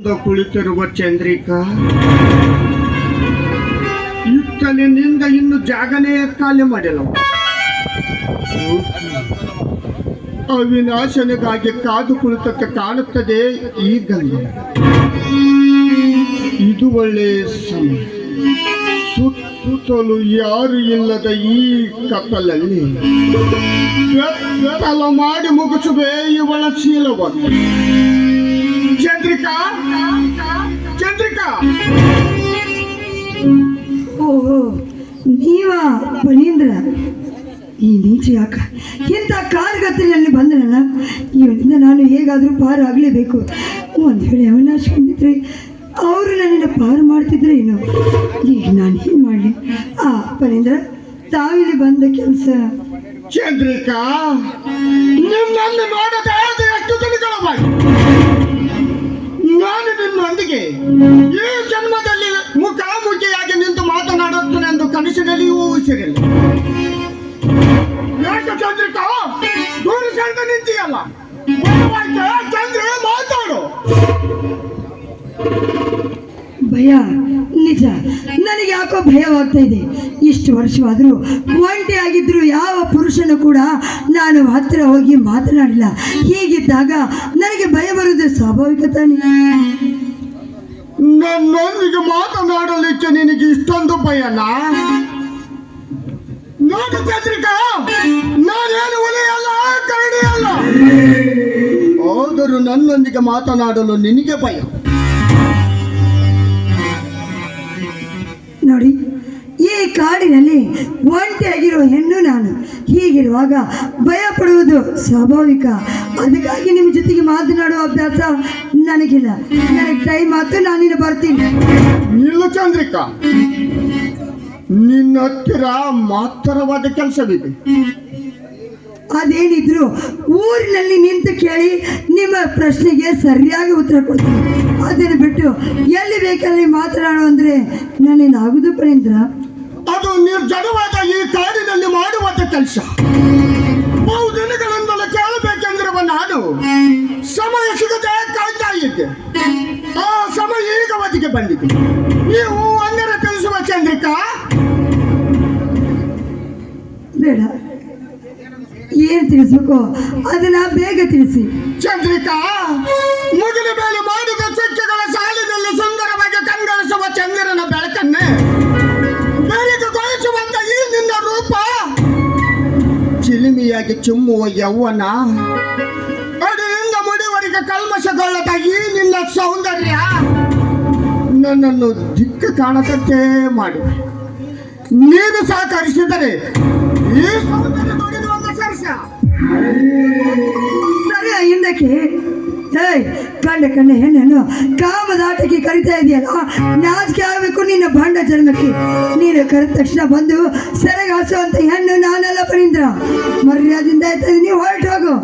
ಕುಳಿತಿರುವ ಚಂದ್ರಿಕಾ, ಇತ್ತಲಿನಿಂದ ಇನ್ನು ಜಾಗನೇ ಖಾಲಿ ಮಾಡಿಲ್ಲ. ಅವಿನಾಶನಿಗಾಗಿ ಕಾದು ಕುಳಿತಕ್ಕೆ ಕಾಣುತ್ತದೆ ಈ ಗಂಗೆ. ಇದು ಒಳ್ಳೆಯ ಸಮಯ. ಸುತ್ತಲೂ ಯಾರು ಇಲ್ಲದ ಈ ಕತ್ತಲಲ್ಲಿ ತಲ ಮಾಡಿ ಮುಗಿಸುವೆ ಇವಳ ಶೀಲವನ್ನು. ಚಂದ್ರಿಕಾ, ಚಂದ್ರಿಕಾ. ಓಹೋ, ನೀವಾ ಫಣೀಂದ್ರ? ಈ ನೀಚ ಯಾಕ ಇಂಥ ಕಾರ್ಗತ್ತಲಿನಲ್ಲಿ ಬಂದನಲ್ಲ, ಇವನಿಂದ ನಾನು ಹೇಗಾದರೂ ಪಾರು ಆಗಲೇಬೇಕು. ಒಂದು ವೇಳೆ ಅವಿನಾಶ ಬಂದಿದ್ರೆ ಅವರು ನನ್ನನ್ನು ಪಾರು ಮಾಡ್ತಿದ್ರೆ ಏನು? ಈಗ ನಾನು ಏನು ಮಾಡಲಿ? ಫಣೀಂದ್ರ, ತಾವಿಲ್ಲಿ ಬಂದ ಕೆಲಸ. ಚಂದ್ರಿಕಾ, ನಿನ್ನನ್ನು ನೋಡದೆ ಎಷ್ಟು ದಿನಗಳವಾಗಿ ನಾನು ನಿನ್ನೊಂದಿಗೆ ಈ ಜನ್ಮದಲ್ಲಿ ಮುಖಾಮುಖಿಯಾಗಿ ನಿಂತು ಮಾತನಾಡುತ್ತೇನೆಂದು ಕನಸಿನಲ್ಲಿಯೂ ಊಹಿಸಿರಲಿಲ್ಲ. ಯಾಕೆ ಚಂದ್ರಿಕಾ ದೂರ ಸರಿದ ನಿಂತಿಯಲ್ಲ? ಚಂದ್ರ, ಮಾತಾಡು. ಭಯ, ನಿಜ ನನಗೆ ಯಾಕೋ ಭಯವಾಗ್ತಾ ಇದೆ. ಇಷ್ಟು ವರ್ಷವಾದರೂ ಒಂಟಿ ಆಗಿದ್ರು ಯಾವ ಪುರುಷನು ಕೂಡ ನಾನು ಹತ್ತಿರ ಹೋಗಿ ಮಾತನಾಡಿಲ್ಲ. ಹೀಗಿದ್ದಾಗ ನನಗೆ ಭಯ ಬರುವುದು ಸ್ವಾಭಾವಿಕ ತಾನೇ. ನನ್ನೊಂದಿಗೆ ಮಾತನಾಡಲಿಕ್ಕೆ ನಿನಗೆ ಇಷ್ಟೊಂದು ಭಯನ? ನೋಡು ಚಂದ್ರಿಕಾ, ನಾನೇನು ಒಲೆಯಲ್ಲ, ಕರಡಿ ಅಲ್ಲ. ಆದರೂ ನನ್ನೊಂದಿಗೆ ಮಾತನಾಡಲು ನಿನಗೆ ಭಯ. ನೋಡಿ, ಈ ಕಾಡಿನಲ್ಲಿ ಒಂಟಿಯಾಗಿರೋ ಹೆಣ್ಣು ನಾನು. ಹೀಗಿರುವಾಗ ಭಯ ಪಡುವುದು ಸ್ವಾಭಾವಿಕ. ಅದಕ್ಕಾಗಿ ನಿಮ್ಮ ಜೊತೆಗೆ ಮಾತನಾಡುವ ಅಭ್ಯಾಸ ನನಗಿಲ್ಲ. ನನಗೆ ಟೈಮ್ ಆಯ್ತು, ನಾನಿನ್ನು ಬರ್ತೀನಿ. ಇಲ್ಲ ಚಂದ್ರಿಕಾ, ನಿನ್ನ ಹತ್ತಿರ ಮಾತ್ರವಾದ ಕೆಲಸವಿದೆ. ಅದೇನಿದ್ರು ಊರಿನಲ್ಲಿ ನಿಂತು ಕೇಳಿ ನಿಮ್ಮ ಪ್ರಶ್ನೆಗೆ ಸರಿಯಾಗಿ ಉತ್ತರ ಕೊಡ್ತೀನಿ. ಅದನ್ನು ಬಿಟ್ಟು ಎಲ್ಲಿ ಬೇಕಲ್ಲಿ ಮಾತನಾಡು ಅಂದರೆ ನನ್ನಿಂದ ಆಗುದು ಫಣೀಂದ್ರ. ಅದು ನಿರ್ಜನವಾದ ಈ ಕಾಡಿನಲ್ಲಿ ಮಾಡುವಂತ ಕೆಲಸ. ಬಹು ದಿನಗಳಿಂದಲೂ ಕೇಳಬೇಕೆಂದಿರುವ ನಾನು ಸಮಯ ಸಿಗದೆ ಕಾಯ್ತಾ ಇದ್ದೆ. ಆ ಸಮಯ ಈಗ ಒದಗಿ ಬಂದಿದೆ. ನೀವು ಒಂದರ ತಿಳಿಸುವ ಚಂದ್ರಿಕಾ. ಬೇಡ, ಏನು ತಿಳಿಸ್ಬೇಕು ಅದನ್ನ ಬೇಗ ತಿಳಿಸಿ. ಚಂದ್ರಿಕಾ, ಮುಗಿಲ ಮೇಲೆ ಮಾಡಿದ ಚುಕ್ಕೆಗಳ ಸಾಲಿನಲ್ಲಿ ಸುಂದರವಾಗಿ ಕಂಗೊಳಿಸುವ ಚಂದ್ರನ ಬೆಳಕನ್ನೇ ಬೆಳಗುಗೊಳಿಸುವಂತ ಈ ನಿನ್ನ ರೂಪ, ಚಿಲಿಮಿಯಾಗಿ ಚುಮ್ಮುವ ಯೌವನ, ಅಡಿಯಿಂದ ಮುಡಿವರೆಗೆ ಕಲ್ಮಶಗೊಳ್ಳದ ಈ ನಿನ್ನ ಸೌಂದರ್ಯ ನನ್ನನ್ನು ದಿಕ್ಕು ಕಾಣದಂತೆ ಮಾಡಿ ನೀನು ಸಹಕರಿಸಿದರೆ ಈ ಸೌಂದರ್ಯ ನೋಡಿದ ಒಂದು ಸರ್ಸ ಸರಿ ಹಿಂದಕ್ಕೆ. ಕಂಡ ಹೆಣ್ಣನ್ನು ಕಾಮದಾಟಕ್ಕೆ ಕರಿತಾ ಇದೆಯಲ್ಲ, ನಾಚಿಕೆ ಆಗಬೇಕು ನಿನ್ನ ಭಾಂಡ ಜನ್ಮಕ್ಕೆ. ನೀನು ಕರೆದ ತಕ್ಷಣ ಬಂದು ಸೆರೆಗಾಸುವಂತ ಹೆಣ್ಣು ನಾನೆಲ್ಲ ಫಣೀಂದ್ರ. ಮರ್ಯಾದಿಂದ ಆಯ್ತದೆ, ನೀವು ಹೊರಟು ಹೋಗು.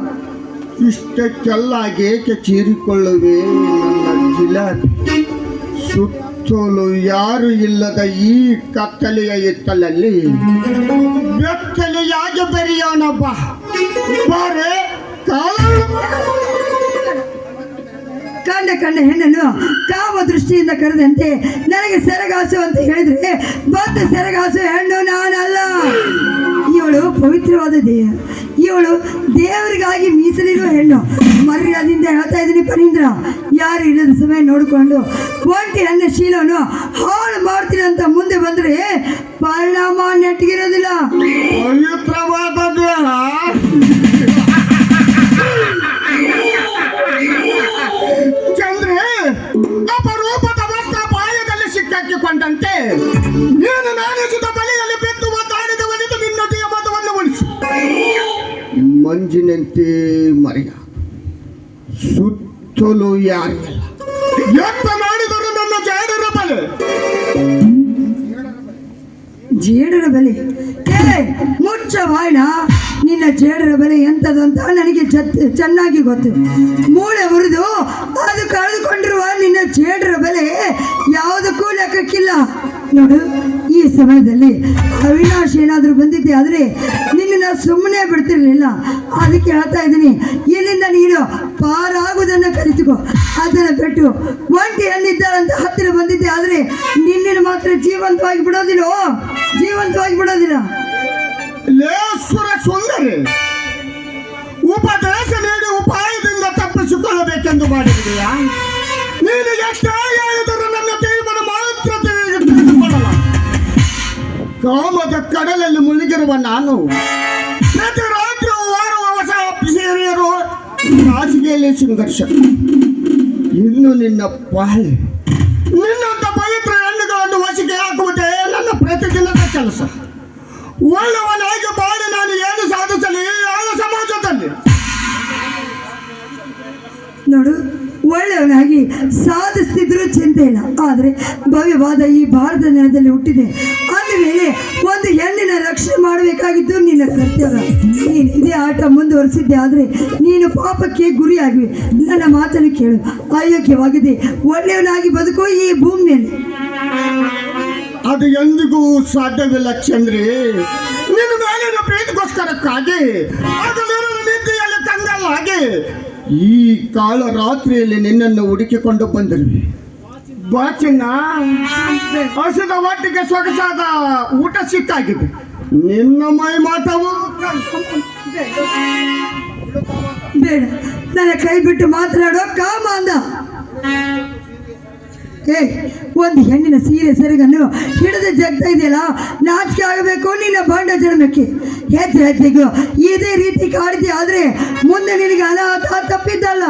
ಇಷ್ಟಕ್ಕೆಲ್ಲ ಏಕೆ ಚೀರಿಕೊಳ್ಳುವೆ ನನ್ನ ಜಿಲಾಬಿ? ಸುತ್ತಲೂ ಯಾರು ಇಲ್ಲದ ಈ ಕತ್ತಲೆಯ ಎತ್ತಲಲ್ಲಿ ಬೆತ್ತಲೆಯಾಗಿ ಬೆರೆಯೋಣ ಬಾ. ಬಾರೆ ಕಂಡ ಹೆಣ್ಣನ್ನು ಕಾಮ ದೃಷ್ಟಿಯಿಂದ ಕರೆದಂತೆ ನನಗೆ ಸೆರೆಗಾಸು ಅಂತ ಹೇಳಿದ್ರೆ ಬಂದ ಸೆರೆಗಾಸು ಹೆಣ್ಣು ನಾನಲ್ಲ. ಇವಳು ಪವಿತ್ರವಾದ ದೇಹ, ಇವಳು ದೇವರಿಗಾಗಿ ಮೀಸಲಿರುವ ಹೆಣ್ಣು. ಮರ್ಯಾದಿಂದ ಹೇಳ್ತಾ ಇದ್ದೀನಿ ಫಣೀಂದ್ರ, ಯಾರು ಇಲ್ಲದ ಸಮಯ ನೋಡಿಕೊಂಡು ಒಂಟಿ ಹೆಣ್ಣು ಶೀಲವನ್ನು ಹಾಳು ಮಾಡ್ತೀನಿ ಅಂತ ಮುಂದೆ ಬಂದರೆ ಪರಿಣಾಮ ನೆಟ್ಟಿಗಿರೋದಿಲ್ಲ. ಪವಿತ್ರವಾದ ದೇಹ ಚಂದ್ರೆ, ಅಪರೂಪದ ವಸ್ತ್ರ ಪಾಯದಲ್ಲಿ ಸಿಕ್ಕಾಕಿಕೊಂಡಂತೆ ನೀನು ನಾಣಿಸಿದ ಬಲೆಯಲ್ಲಿ ಬಿದ್ದು ಒದ್ದಾಡಿದ ಒಲಿದು ನಿನ್ನೊಂದಿಗೆ ಮತವನ್ನು ಉಳಿಸು. ಮಂಜಿನಂತೆ ಮರೆಯ ಸುತ್ತಲೂ ಯಾರಿಲ್ಲ. ಎಂತ ಮಾಡಿದರು ನನ್ನ ಜಾಡರ ಬಲೆ. ಜೇಡರ ಬಲೆ? ಮುಚ್ಚ ಬಾಯ್ನ. ನಿನ್ನ ಜೇಡರ ಬಲೆ ಎಂಥದ್ದು ಅಂತ ನನಗೆ ಚೆನ್ನಾಗಿ ಗೊತ್ತು. ಮೂಳೆ ಮುರಿದು ಅದು ಕಳೆದುಕೊಂಡಿರುವ ನಿನ್ನ ಜೇಡರ ಬಲೆ ಯಾವುದಕ್ಕೂ ಲೆಕ್ಕಕ್ಕಿಲ್ಲ. ನೋಡು, ಈ ಸಮಯದಲ್ಲಿ ಅವಿನಾಶ್ ಏನಾದರೂ ಬಂದಿದ್ದೆ ಆದರೆ ನಿನ್ನ ಸುಮ್ಮನೆ ಬಿಡ್ತಿರ್ಲಿಲ್ಲ. ಅದಕ್ಕೆ ಹೇಳ್ತಾ ಇದ್ದೀನಿ, ಇಲ್ಲಿಂದ ನೀನು ಪಾರಾಗುವುದನ್ನು ಕಲಿತುಕೋ. ಅದನ್ನ ಬಿಟ್ಟು ಒಂಟಿ ಹೆಣ್ಣಿದ್ದಾರಂತ ಹತ್ತಿರ ಬಂದಿದ್ದೆ, ಆದ್ರೆ ನಿನ್ನನ್ನು ಮಾತ್ರ ಜೀವಂತವಾಗಿ ಬಿಡೋದಿಲ್ಲ, ಜೀವಂತವಾಗಿ ಬಿಡೋದಿಲ್ಲ. ಲೇಸುರ ಸುಂದರಿ, ಉಪದೇಶ ನೀಡಿ ಉಪಾಯದಿಂದ ತಪ್ಪಿಸಿಕೊಳ್ಳಬೇಕೆಂದು ಮಾಡಿದೆಯಾ? ನೀನು ಎಷ್ಟೇ ಹೇಳಿದರೂ ನನ್ನ ತೀರ್ಮಾನ ಮಾತ್ರ ತಿಳಿದುಕೊಳ್ಳಲ್ಲ. ಕಾಮದ ಕಡಲಲ್ಲಿ ಮುಳುಗಿರುವ ನಾನು ಪ್ರತಿ ರಾತ್ರಿ ಓಡುವ ಹೊಸ ಸೇರಿಯರು ರಾಜಕೀಯಲ್ಲಿ ಸಂಘರ್ಷ. ಇನ್ನು ನಿನ್ನ ಪಾಳೆ, ನಿನ್ನಂತ ಪವಿತ್ರ ಹೆಣ್ಣುಗಳನ್ನು ವಶಕ್ಕೆ ಹಾಕುವುದೇ ನನ್ನ ಪ್ರತಿದಿನದ ಕೆಲಸ. ಒಳ್ಳೆಯವನಾಗಿ ಬಾಳಿ ನಾನು ಏನು ಸಾಧಿಸಲಿ ಆಳ ಸಮಾಜದಲ್ಲಿ? ನೋಡು, ಒಳ್ಳೆಯವನಾಗಿ ಸಾಧಿಸ್ತಿದ್ರು ಚಿಂತೆ ಇಲ್ಲ, ಆದರೆ ಭವ್ಯವಾದ ಈ ಭಾರತ ನೆಲದಲ್ಲಿ ಹುಟ್ಟಿದೆ ಅಂದ ಮೇಲೆ ಒಂದು ಹೆಣ್ಣಿನ ರಕ್ಷಣೆ ಮಾಡಬೇಕಾಗಿದ್ದು ನಿನ್ನ ಕರ್ತವ್ಯ. ನೀನು ಇದೇ ಆಟ ಮುಂದುವರಿಸಿದ್ದೆ ಆದರೆ ನೀನು ಪಾಪಕ್ಕೆ ಗುರಿಯಾಗಿವೆ. ನನ್ನ ಮಾತನ್ನು ಕೇಳು, ಅಯೋಗ್ಯವಾಗಿದೆ. ಒಳ್ಳೆಯವನಾಗಿ ಬದುಕು ಈ ಭೂಮಿಯಲ್ಲಿ. ಅದು ಎಂದಿಗೂ ಸಾಧ್ಯವಿಲ್ಲ ಚಂದ್ರಿ. ನಿನ್ನ ಮೇಲಿನ ಪ್ರೀತಿಗೋಸ್ಕರಕ್ಕಾಗಿ ಅದಲ್ಲಿರುವ ನೀತಿಯಲ್ಲಿ ತಂಗಲ್ಲಾಗಿ ಈ ಕಾಳ ರಾತ್ರಿಯಲ್ಲಿ ನಿನ್ನನ್ನು ಹುಡುಕಿಕೊಂಡು ಬಂದಿರುವೆ. ಬಾಚಿನ ಹಸಿದ ಒಟ್ಟಿಗೆ ಸೊಗಸಾದ ಊಟ ಸಿಕ್ಕಾಗಿದೆ. ನಿನ್ನ ಮೈ ಮಾತವು ಬೇಡ, ನನ್ನ ಕೈ ಬಿಟ್ಟು ಮಾತನಾಡೋ ಕಾಮ ಅಂದ. ಒಂದು ಹೆಣ್ಣಿನ ಸೀರೆ ಸೆರಗನ್ನು ಹಿಡಿದು ಜಗ್ತಾ ಇದೆಯಲ್ಲ, ನಾಚಿಕೆ ಆಗಬೇಕು ನಿನ್ನ ಬಾಂಡ ಜನ್ಮಕ್ಕೆ. ಹೆಜ್ಜೆ ಹೆಜ್ಜೆಗೂ ಇದೇ ರೀತಿ ಕಾಡಿದೆ ಆದ್ರೆ ಮುಂದೆ ನಿನಗೆ ಅನಾಥ ತಪ್ಪಿದ್ದಲ್ಲ.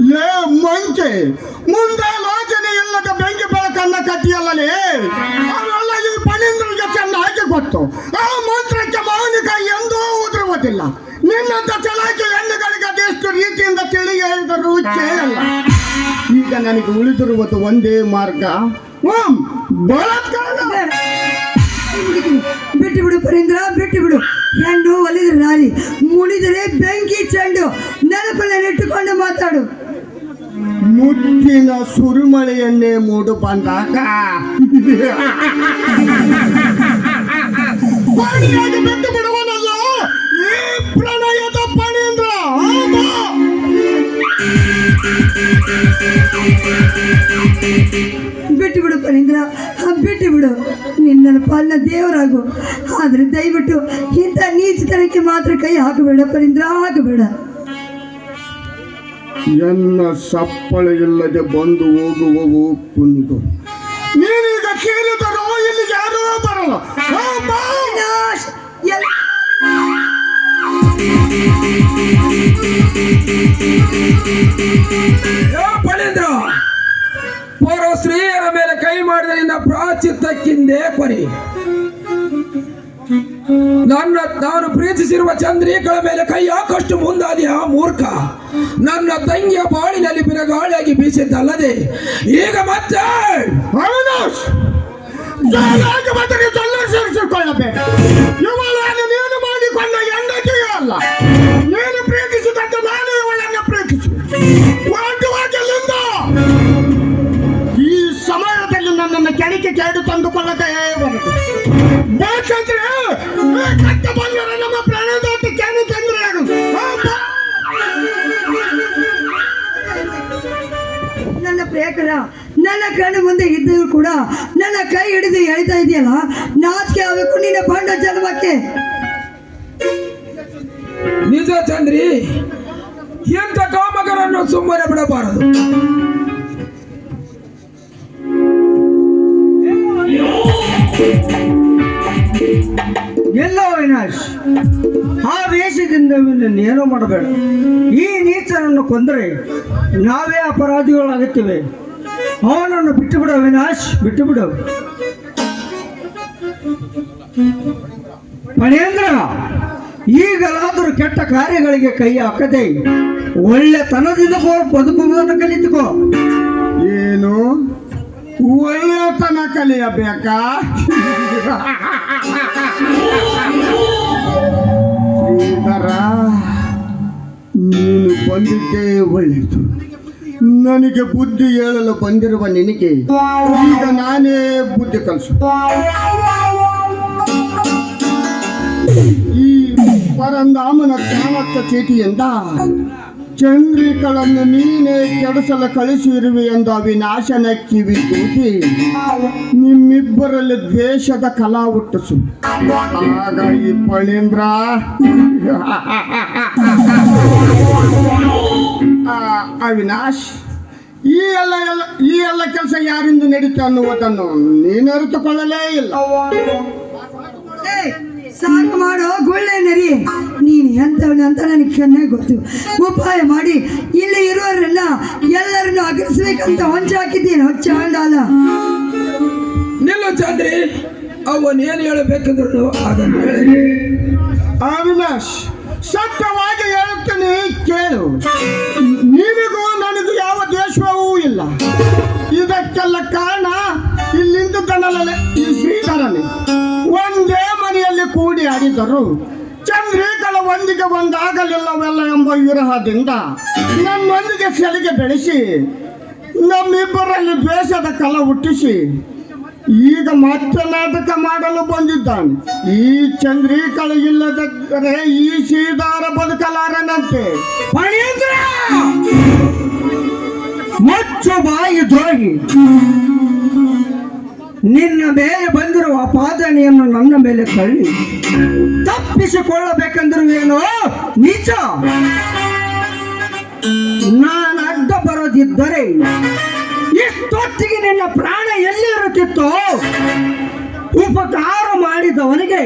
ಲೇ ಮಂಚೆ, ಮುಂದೆ ಲೋಚನೆ ಇಲ್ಲದ ಬೆಂಕಿ ಬೆಳಕನ್ನ ಕತ್ತಿಯಲ್ಲೇ ಅವೆಲ್ಲ ಈ ಪಣೀಂದ್ರನಿಗೆ ಚೆನ್ನಾಗಿ ಗೊತ್ತು. ಆ ಮಂತ್ರಕ್ಕೆ ಮೌನಿಕ ಎಂದೂ ಉದುರುವುದಿಲ್ಲ. ನಿನ್ನಂತ ಚಲಾಕಿ ಹೆಣ್ಣುಗಳಿಗೆ ಅದೆಷ್ಟು ರೀತಿಯಿಂದ ತಿಳಿ ಹೇಳಿದರೂ ಕೇಳಲ್ಲ. ಈಗ ನನಗೆ ಉಳಿದಿರುವುದು ಒಂದೇ ಮಾರ್ಗ, ಬಲಾತ್ಕಾರ. ಬಿಟ್ಟು ಬಿಡು ಪರೀಂದ್ರ, ಬಿಟ್ಟು ಬಿಡು. ಹೆಣ್ಣು ಒಲಿದ್ರೆ ನಾರಿ, ಮುಡಿದರೆ ಬೆಂಕಿ ಚೆಂಡು. ನೆನಪನ್ನಿಟ್ಟುಕೊಂಡು ಮಾತಾಡು. ಮುತ್ತಿನ ಸುರಿಮಳೆಯನ್ನೇ ಮೂಡು ಬಂದಾಗ ಬಿಟ್ಟು ಬಿಡುವನಲ್ಲ ಈ ಪ್ರಣಯದ ಪಣೀಂದ್ರ. ಬಿಟ್ಟು ಬಿಡು ಪರೀಂದ್ರ, ಬಿಟ್ಟು ಬಿಡು. ನಿನ್ನ ಪಾಲನ ದೇವರಾಗು, ಆದ್ರೆ ದಯವಿಟ್ಟು ಇಂಥ ನೀಚತನಕ್ಕೆ ಮಾತ್ರ ಕೈ ಹಾಕಬೇಡ ಪರೀಂದ್ರ, ಹಾಕಬೇಡ. ಎನ್ನ ಸಪ್ಪಳ ಇಲ್ಲದೆ ಬಂದು ಹೋಗುವವು ಕುಂದು. ನೀನೀಗ ಕೇಳಿದರೂ ಇಲ್ಲಿ ಯಾರೂ ಬರಲ್ಲ. ಫಣೀಂದ್ರ, ಪೂರ್ವ ಸ್ತ್ರೀಯರ ಮೇಲೆ ಕೈ ಮಾಡಿದ ನಿನ್ನ ಪ್ರಾಚಿತ್ತಕ್ಕಿಂದೇ ಕೊನೆ. ನಾನು ಪ್ರೀತಿಸಿರುವ ಚಂದ್ರಿಕಳ ಮೇಲೆ ಕೈ ಹಾಕಷ್ಟು ಮುಂದಾದಿಯ ಮೂರ್ಖ. ನನ್ನ ತಂಗಿಯ ಬಾಳಿನಲ್ಲಿ ಬಿರುಗಾಳಿಯಾಗಿ ಬೀಸಿದ್ದಲ್ಲದೆ ಈಗ ಮತ್ತೆ ಸೇರಿಸಿಕೊಳ್ಳಬೇಕು. ಇವಳನ್ನು ನೀನು ಮಾಡಿಕೊಂಡ ಹೆಂಡತಿಯೇ ಅಲ್ಲ. ನೀನು ಪ್ರೀತಿಸಿದಂತೆ ನಾನು ಇವಳನ್ನು ಪ್ರೀತಿಸಿ ಈ ಸಮಯದಲ್ಲಿ ನನ್ನನ್ನು ಕೆಣಕಿ ಕೇಡು ತಂದುಕೊಳ್ಳದೆ ಬರುದು. ಬೇಕಂದ್ರೆ ಕಟ್ಟ ಬಂದರೆ ನಮ್ಮ ಪ್ರಾಣದಾಟ ಕೇಳು ತಂದ್ರೆ ನನ್ನ ಪ್ರಿಯಕರ, ನನ್ನ ಕಣ್ಣು ಮುಂದೆ ಇದ್ದರೂ ಕೂಡ ನನ್ನ ಕೈ ಹಿಡಿದು ಹೇಳ್ತಾ ಇದೆಯಲ್ಲ, ನಾಚಿಕೆ ಆಗಬೇಕು ನಿನ್ನ ಬಂಡ ಜನ್ಮಕ್ಕೆ. ನಿಜ ಚಂದ್ರಿ, ಎಂತ ಕಾಮಕರನ್ನು ಸುಮ್ಮನೆ ಬಿಡಬಾರದು. ಎಲ್ಲ ಅವಿನಾಶ್, ಆ ವೇಷದಿಂದ ಏನೋ ಮಾಡಬೇಡ. ಈ ನೀಚನನ್ನು ಕೊಂದರೆ ನಾವೇ ಅಪರಾಧಿಗಳಾಗುತ್ತೇವೆ. ಅವನನ್ನು ಬಿಟ್ಟು ಬಿಡು ಅವಿನಾಶ್, ಬಿಟ್ಟು ಬಿಡು. ಫಣೀಂದ್ರ, ಈಗಲಾದರೂ ಕೆಟ್ಟ ಕಾರ್ಯಗಳಿಗೆ ಕೈ ಹಾಕದೆ ಒಳ್ಳೆತನದಿಂದ ಬದುಕುವುದನ್ನು ಕಲಿತುಕೋ. ಏನು ಒಳ್ಳೆತನ ಕಲಿಯಬೇಕಾ? ಶ್ರೀಧರ, ನೀನು ಬಂದಿದ್ದೇ ಒಳ್ಳೆಯದು. ನನಗೆ ಬುದ್ಧಿ ಹೇಳಲು ಬಂದಿರುವ ನಿನಗೆ ಈಗ ನಾನೇ ಬುದ್ಧಿ ಕಲಿಸು. ಈ ಪರಂಧಾಮನ ಚಾಣಕ್ಯ ಚೀಟಿಯಿಂದ ಚಂದ್ರಿಕಳನ್ನು ನೀನೇ ಕೆಡಿಸಲು ಕಳಿಸಿರುವೆ ಎಂದು ಅವಿನಾಶನ ಕಿವಿ ತೂಗಿ ನಿಮ್ಮಿಬ್ಬರಲ್ಲಿ ದ್ವೇಷದ ಕಲಾ ಹುಟ್ಟಿಸು. ಆಗ ಈ ಫಣೀಂದ್ರ ಅವಿನಾಶ್ ಈ ಎಲ್ಲ ಕೆಲಸ ಯಾರಿಂದ ನಡೀತಾ ಅನ್ನುವುದನ್ನು ನೀನು ಅರಿತುಕೊಳ್ಳಲೇ ಇಲ್ಲ. ಸಾಕು ಮಾಡೋ ಗುಳ್ಳೆ ನರಿ, ನೀನು ಎಂತವನು ಅಂತ ನನಗೆ ಚೆನ್ನಾಗಿ ಗೊತ್ತು. ಉಪಾಯ ಮಾಡಿ ಇಲ್ಲಿ ಇರುವವರೆಲ್ಲ ಎಲ್ಲರನ್ನು ಅಗರಿಸ್ಬೇಕಂತ ಹೊಂಚಾಕಿದ್ದೀನಿ. ಹೊಚ್ಚಾಂಡಾಲ ನಿಲ್ಲು ಚಂದ್ರಿ, ಅವನೇನು ಹೇಳಬೇಕಂದ್ರು ಅದನ್ನು ಹೇಳಿ. ಅವಿನಾಶ್, ಸತ್ಯವಾಗಿ ಹೇಳುತ್ತೇನೆ ಕೇಳು. ನಿನಗೂ ನನಗೂ ಯಾವ ದ್ವೇಷವೂ ಇಲ್ಲ. ಇದಕ್ಕೆಲ್ಲ ಕಾರಣ ಇಲ್ಲಿಂದ ಈ ಶ್ರೀಧರನೇ. ಒಂದೇ ಮನೆಯಲ್ಲಿ ಕೂಡಿ ಆಡಿದರು ಚಂದ್ರಿಕಳ ಒಂದಿಗೆ ಒಂದಾಗಲಿಲ್ಲವೆಲ್ಲ ಎಂಬ ವಿರಹದಿಂದ ನನ್ನೊಂದಿಗೆ ಸೆಲಿಗೆ ಬೆಳೆಸಿ ನಮ್ಮಿಬ್ಬರಲ್ಲಿ ದ್ವೇಷದ ಕಲ ಹುಟ್ಟಿಸಿ ಈಗ ಮತ್ತೆ ನಾಟಕ ಮಾಡಲು ಬಂದಿದ್ದಾನೆ. ಈ ಚಂದ್ರಿಕಳ ಇಲ್ಲದರೆ ಈ ಶ್ರೀಧರ ಬದುಕಲಾರನಂತೆ. ಫಣೀಂದ್ರ, ಮುಚ್ಚು ಬಾಯಿ ದ್ರೋಹಿ, ನಿನ್ನ ಮೇಲೆ ಬಂದಿರುವ ಅಪಾದನೆಯನ್ನು ನನ್ನ ಮೇಲೆ ತಳ್ಳಿ ತಪ್ಪಿಸಿಕೊಳ್ಳಬೇಕೆಂದರೂ ಏನೋ ನಿಜ. ನಾನು ಅಡ್ಡ ಬರೋದಿದ್ದರೆ ಇಷ್ಟೊತ್ತಿಗೆ ನಿನ್ನ ಪ್ರಾಣ ಎಲ್ಲಿರುತ್ತಿತ್ತೋ. ಉಪಕಾರ ಮಾಡಿದವನಿಗೆ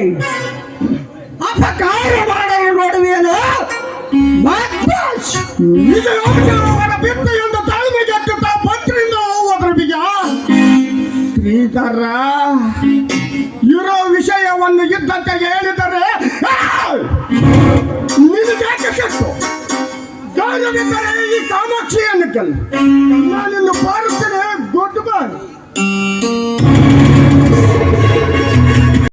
ಅಪಕಾರ ಮಾಡಲು ನೋಡುವೇನೋ. ಬಿಟ್ಟು ಎಂದು ತಾಳ್ಮೆಗೆ ಪತ್ರಿಂದ ಹೋಗೋದ್ರ ಬೀಜ ಶ್ರೀಧರ ಇರೋ ವಿಷಯವನ್ನು ಇದ್ದಂತೆ ಹೇಳಿದರೆ ನಿನಗೆ ಸಿಟ್ಟು. ಗಾಯವಿದ್ದರೆ ಈ ಕಾಮಾಕ್ಷಿಯನ್ನು ಕೆಲ. ನಾನಿನ್ನ